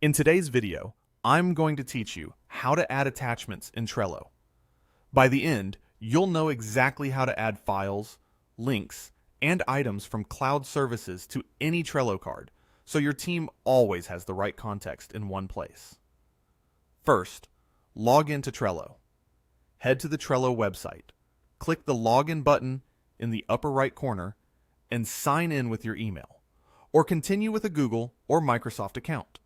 In today's video, I'm going to teach you how to add attachments in Trello. By the end, you'll know exactly how to add files, links, and items from cloud services to any Trello card, so your team always has the right context in one place. First, log into Trello. Head to the Trello website, click the Login button in the upper right corner, and sign in with your email, or continue with a Google or Microsoft account.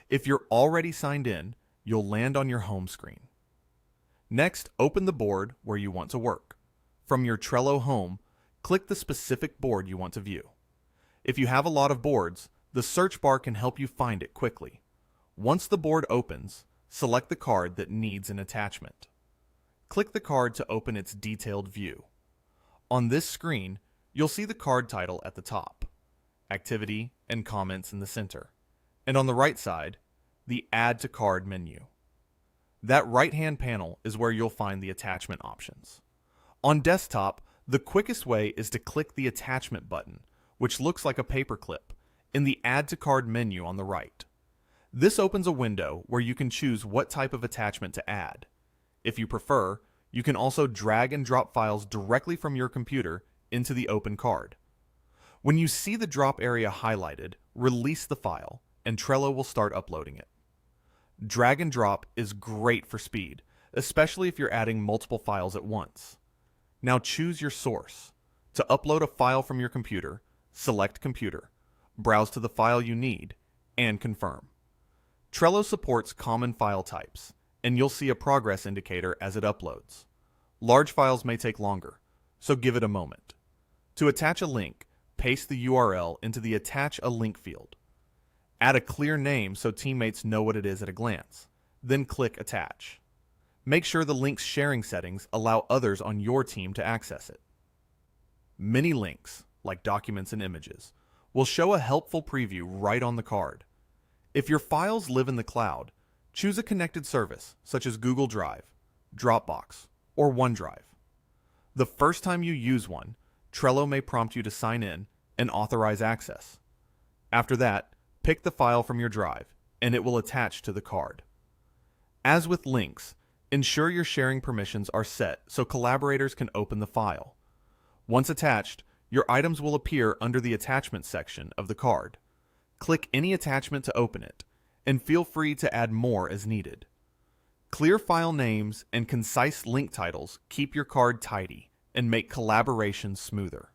If you're already signed in, you'll land on your home screen. Next, open the board where you want to work. From your Trello home, click the specific board you want to view. If you have a lot of boards, the search bar can help you find it quickly. Once the board opens, select the card that needs an attachment. Click the card to open its detailed view. On this screen, you'll see the card title at the top, activity and comments in the center, and on the right side, the Add to Card menu. That right-hand panel is where you'll find the attachment options. On desktop, the quickest way is to click the Attachment button, which looks like a paperclip, in the Add to Card menu on the right. This opens a window where you can choose what type of attachment to add. If you prefer, you can also drag and drop files directly from your computer into the open card. When you see the drop area highlighted, release the file, and Trello will start uploading it. Drag and drop is great for speed, especially if you're adding multiple files at once. Now choose your source. To upload a file from your computer, select Computer, browse to the file you need, and confirm. Trello supports common file types, and you'll see a progress indicator as it uploads. Large files may take longer, so give it a moment. To attach a link, paste the URL into the Attach a Link field. Add a clear name so teammates know what it is at a glance. Then click Attach. Make sure the link's sharing settings allow others on your team to access it. Many links, like documents and images, will show a helpful preview right on the card. If your files live in the cloud, choose a connected service such as Google Drive, Dropbox, or OneDrive. The first time you use one, Trello may prompt you to sign in and authorize access. After that, pick the file from your drive, and it will attach to the card. As with links, ensure your sharing permissions are set so collaborators can open the file. Once attached, your items will appear under the attachment section of the card. Click any attachment to open it, and feel free to add more as needed. Clear file names and concise link titles keep your card tidy and make collaboration smoother.